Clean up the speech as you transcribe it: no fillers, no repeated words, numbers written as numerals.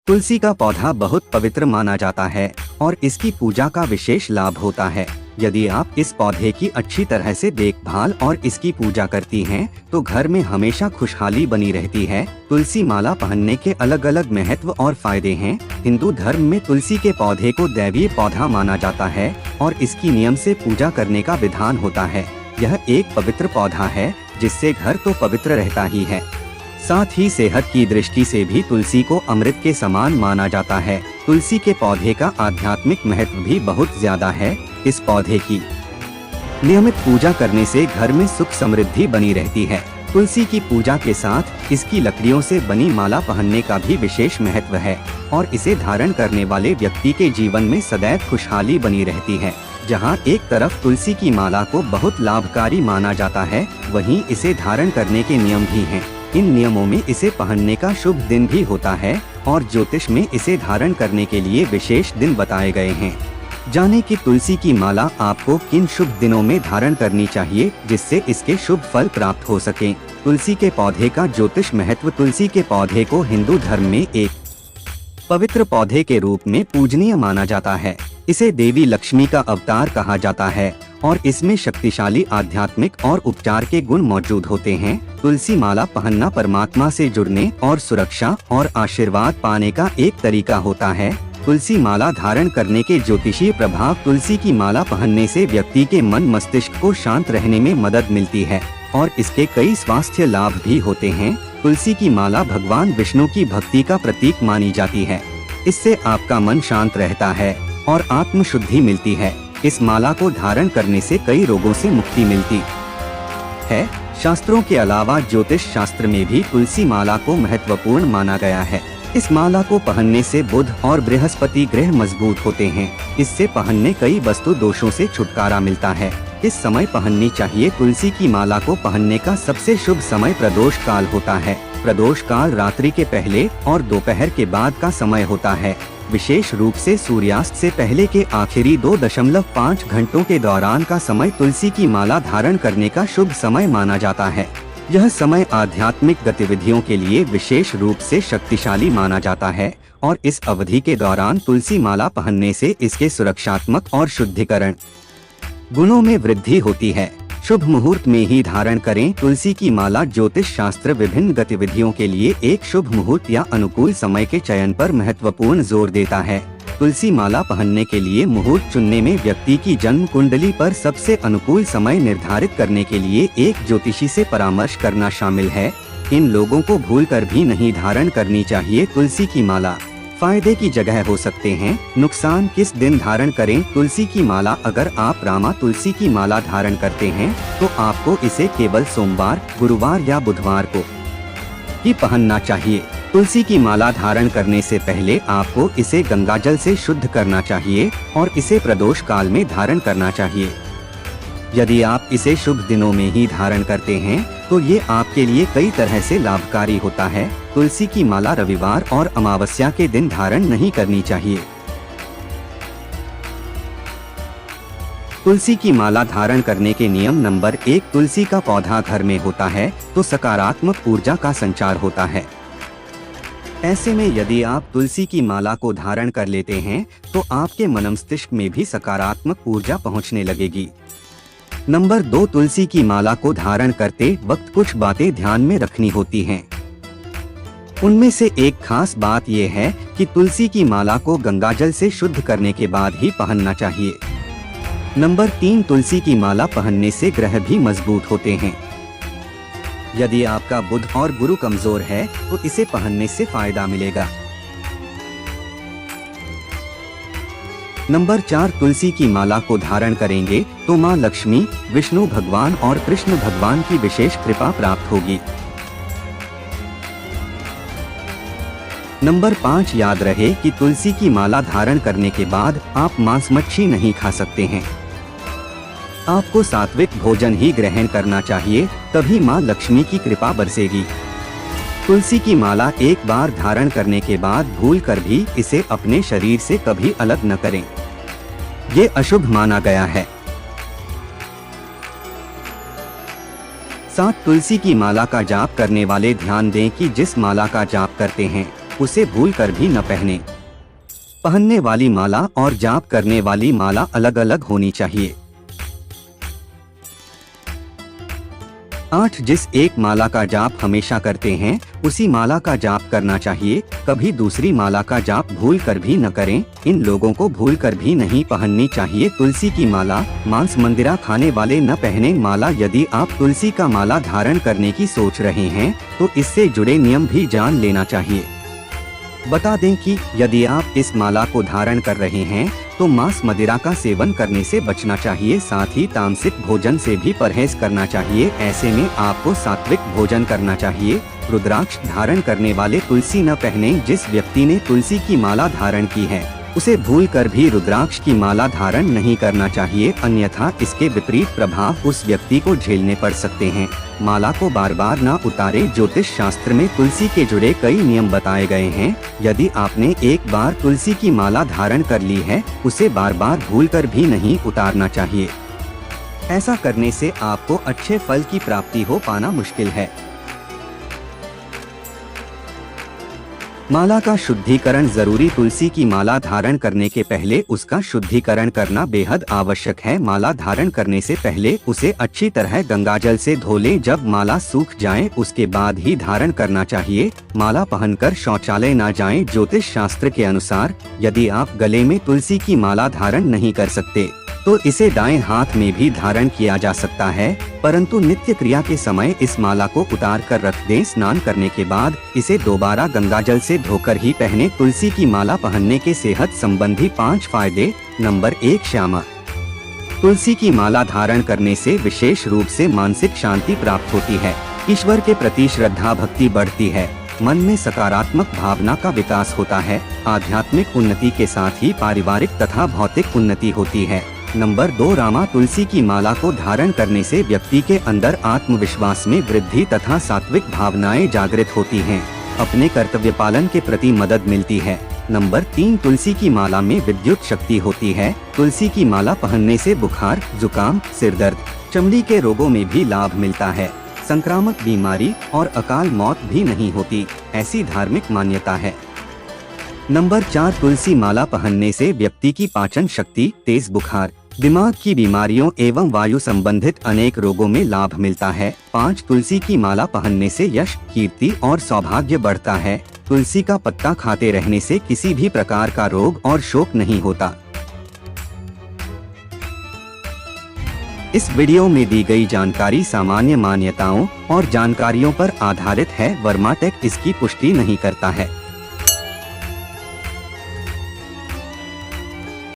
तुलसी का पौधा बहुत पवित्र माना जाता है और इसकी पूजा का विशेष लाभ होता है। यदि आप इस पौधे की अच्छी तरह से देखभाल और इसकी पूजा करती हैं, तो घर में हमेशा खुशहाली बनी रहती है। तुलसी माला पहनने के अलग अलग महत्व और फायदे हैं। हिंदू धर्म में तुलसी के पौधे को दैवीय पौधा माना जाता है और इसकी नियम से पूजा करने का विधान होता है। यह एक पवित्र पौधा है जिससे घर तो पवित्र रहता ही है, साथ ही सेहत की दृष्टि से भी तुलसी को अमृत के समान माना जाता है। तुलसी के पौधे का आध्यात्मिक महत्व भी बहुत ज्यादा है। इस पौधे की नियमित पूजा करने से घर में सुख समृद्धि बनी रहती है। तुलसी की पूजा के साथ इसकी लकड़ियों से बनी माला पहनने का भी विशेष महत्व है और इसे धारण करने वाले व्यक्ति के जीवन में सदैव खुशहाली बनी रहती है। जहां एक तरफ तुलसी की माला को बहुत लाभकारी माना जाता है, वहीं इसे धारण करने के नियम भी हैं। इन नियमों में इसे पहनने का शुभ दिन भी होता है और ज्योतिष में इसे धारण करने के लिए विशेष दिन बताए गए हैं। जाने कि तुलसी की माला आपको किन शुभ दिनों में धारण करनी चाहिए जिससे इसके शुभ फल प्राप्त हो सकें। तुलसी के पौधे का ज्योतिष महत्व। तुलसी के पौधे को हिंदू धर्म में एक पवित्र पौधे के रूप में पूजनीय माना जाता है। इसे देवी लक्ष्मी का अवतार कहा जाता है और इसमें शक्तिशाली आध्यात्मिक और उपचार के गुण मौजूद होते हैं। तुलसी माला पहनना परमात्मा से जुड़ने और सुरक्षा और आशीर्वाद पाने का एक तरीका होता है। तुलसी माला धारण करने के ज्योतिषीय प्रभाव। तुलसी की माला पहनने से व्यक्ति के मन मस्तिष्क को शांत रहने में मदद मिलती है और इसके कई स्वास्थ्य लाभ भी होते हैं। तुलसी की माला भगवान विष्णु की भक्ति का प्रतीक मानी जाती है। इससे आपका मन शांत रहता है और आत्म शुद्धि मिलती है। इस माला को धारण करने से कई रोगों से मुक्ति मिलती है। शास्त्रों के अलावा ज्योतिष शास्त्र में भी तुलसी माला को महत्वपूर्ण माना गया है। इस माला को पहनने से बुध और बृहस्पति ग्रह मजबूत होते हैं। इससे पहनने कई वस्तु दोषों से छुटकारा मिलता है। इस समय पहननी चाहिए। तुलसी की माला को पहनने का सबसे शुभ समय प्रदोष काल होता है। प्रदोष काल रात्रि के पहले और दोपहर के बाद का समय होता है। विशेष रूप से सूर्यास्त से पहले के आखिरी 2.5 घंटों के दौरान का समय तुलसी की माला धारण करने का शुभ समय माना जाता है। यह समय आध्यात्मिक गतिविधियों के लिए विशेष रूप से शक्तिशाली माना जाता है और इस अवधि के दौरान तुलसी माला पहनने से इसके सुरक्षात्मक और शुद्धिकरण गुणों में वृद्धि होती है। शुभ मुहूर्त में ही धारण करें। तुलसी की माला ज्योतिष शास्त्र विभिन्न गतिविधियों के लिए एक शुभ मुहूर्त या अनुकूल समय के चयन पर महत्वपूर्ण जोर देता है। तुलसी माला पहनने के लिए मुहूर्त चुनने में व्यक्ति की जन्म कुंडली पर सबसे अनुकूल समय निर्धारित करने के लिए एक ज्योतिषी से परामर्श करना शामिल है। इन लोगों को भूलकर भी नहीं धारण करनी चाहिए। तुलसी की माला फायदे की जगह हो सकते हैं। नुकसान। किस दिन धारण करें तुलसी की माला? अगर आप रामा तुलसी की माला धारण करते हैं तो आपको इसे केवल सोमवार, गुरुवार या बुधवार को ही पहनना चाहिए। तुलसी की माला धारण करने से पहले आपको इसे गंगाजल से शुद्ध करना चाहिए और इसे प्रदोष काल में धारण करना चाहिए। यदि आप इसे शुभ दिनों में ही धारण करते हैं तो ये आपके लिए कई तरह से लाभकारी होता है। तुलसी की माला रविवार और अमावस्या के दिन धारण नहीं करनी चाहिए। तुलसी की माला धारण करने के नियम। नंबर 1, तुलसी का पौधा घर में होता है तो सकारात्मक ऊर्जा का संचार होता है। ऐसे में यदि आप तुलसी की माला को धारण कर लेते हैं तो आपके मन मस्तिष्क में भी सकारात्मक ऊर्जा पहुंचने लगेगी। नंबर 2, तुलसी की माला को धारण करते वक्त कुछ बातें ध्यान में रखनी होती हैं। उनमें से एक खास बात यह है कि तुलसी की माला को गंगाजल से शुद्ध करने के बाद ही पहनना चाहिए। नंबर 3, तुलसी की माला पहनने से ग्रह भी मजबूत होते हैं। यदि आपका बुध और गुरु कमजोर है तो इसे पहनने से फायदा मिलेगा। नंबर 4, तुलसी की माला को धारण करेंगे तो माँ लक्ष्मी, विष्णु भगवान और कृष्ण भगवान की विशेष कृपा प्राप्त होगी। नंबर 5, याद रहे कि तुलसी की माला धारण करने के बाद आप मांस मच्छी नहीं खा सकते हैं। आपको सात्विक भोजन ही ग्रहण करना चाहिए, तभी माँ लक्ष्मी की कृपा बरसेगी। तुलसी की माला एक बार धारण करने के बाद भूलकर भी इसे अपने शरीर से कभी अलग न करें। ये अशुभ माना गया है। 7, तुलसी की माला का जाप करने वाले ध्यान दें कि जिस माला का जाप करते हैं उसे भूल कर भी न पहने। पहनने वाली माला और जाप करने वाली माला अलग अलग होनी चाहिए। 8 जिस एक माला का जाप हमेशा करते हैं उसी माला का जाप करना चाहिए, कभी दूसरी माला का जाप भूल कर भी न करें। इन लोगों को भूल कर भी नहीं पहननी चाहिए तुलसी की माला। मांस मंदिरा खाने वाले न पहने माला। यदि आप तुलसी का माला धारण करने की सोच रहे हैं तो इससे जुड़े नियम भी जान लेना चाहिए। बता दें कि यदि आप इस माला को धारण कर रहे हैं तो मांस मदिरा का सेवन करने से बचना चाहिए, साथ ही तामसिक भोजन से भी परहेज करना चाहिए। ऐसे में आपको सात्विक भोजन करना चाहिए। रुद्राक्ष धारण करने वाले तुलसी न पहने। जिस व्यक्ति ने तुलसी की माला धारण की है उसे भूल कर भी रुद्राक्ष की माला धारण नहीं करना चाहिए, अन्यथा इसके विपरीत प्रभाव उस व्यक्ति को झेलने पड़ सकते हैं। माला को बार बार न उतारे। ज्योतिष शास्त्र में तुलसी के जुड़े कई नियम बताए गए हैं। यदि आपने एक बार तुलसी की माला धारण कर ली है उसे बार बार भूल कर भी नहीं उतारना चाहिए। ऐसा करने से आपको अच्छे फल की प्राप्ति हो पाना मुश्किल है। माला का शुद्धिकरण जरूरी। तुलसी की माला धारण करने के पहले उसका शुद्धिकरण करना बेहद आवश्यक है। माला धारण करने से पहले उसे अच्छी तरह गंगाजल से धो लें। जब माला सूख जाए उसके बाद ही धारण करना चाहिए। माला पहनकर शौचालय न जाएं। ज्योतिष शास्त्र के अनुसार यदि आप गले में तुलसी की माला धारण नहीं कर सकते तो इसे दाएं हाथ में भी धारण किया जा सकता है, परंतु नित्य क्रिया के समय इस माला को उतार कर रख दें। स्नान करने के बाद इसे दोबारा गंगाजल से धोकर ही पहने। तुलसी की माला पहनने के सेहत संबंधी 5 फायदे। नंबर 1 श्यामा। तुलसी की माला धारण करने से विशेष रूप से मानसिक शांति प्राप्त होती है। ईश्वर के प्रति श्रद्धा भक्ति बढ़ती है। मन में सकारात्मक भावना का विकास होता है। आध्यात्मिक उन्नति के साथ ही पारिवारिक तथा भौतिक उन्नति होती है। नंबर 2 रामा। तुलसी की माला को धारण करने से व्यक्ति के अंदर आत्मविश्वास में वृद्धि तथा सात्विक भावनाएं जागृत होती हैं। अपने कर्तव्य पालन के प्रति मदद मिलती है। नंबर 3 तुलसी की माला में विद्युत शक्ति होती है। तुलसी की माला पहनने से बुखार, जुकाम, सिर दर्द, चमड़ी के रोगों में भी लाभ मिलता है। संक्रामक बीमारी और अकाल मौत भी नहीं होती, ऐसी धार्मिक मान्यता है। नंबर 4 तुलसी माला पहनने से व्यक्ति की पाचन शक्ति, तेज बुखार, दिमाग की बीमारियों एवं वायु संबंधित अनेक रोगों में लाभ मिलता है। 5 तुलसी की माला पहनने से यश, कीर्ति और सौभाग्य बढ़ता है। तुलसी का पत्ता खाते रहने से किसी भी प्रकार का रोग और शोक नहीं होता। इस वीडियो में दी गई जानकारी सामान्य मान्यताओं और जानकारियों पर आधारित है। वर्मा टेक इसकी पुष्टि नहीं करता है।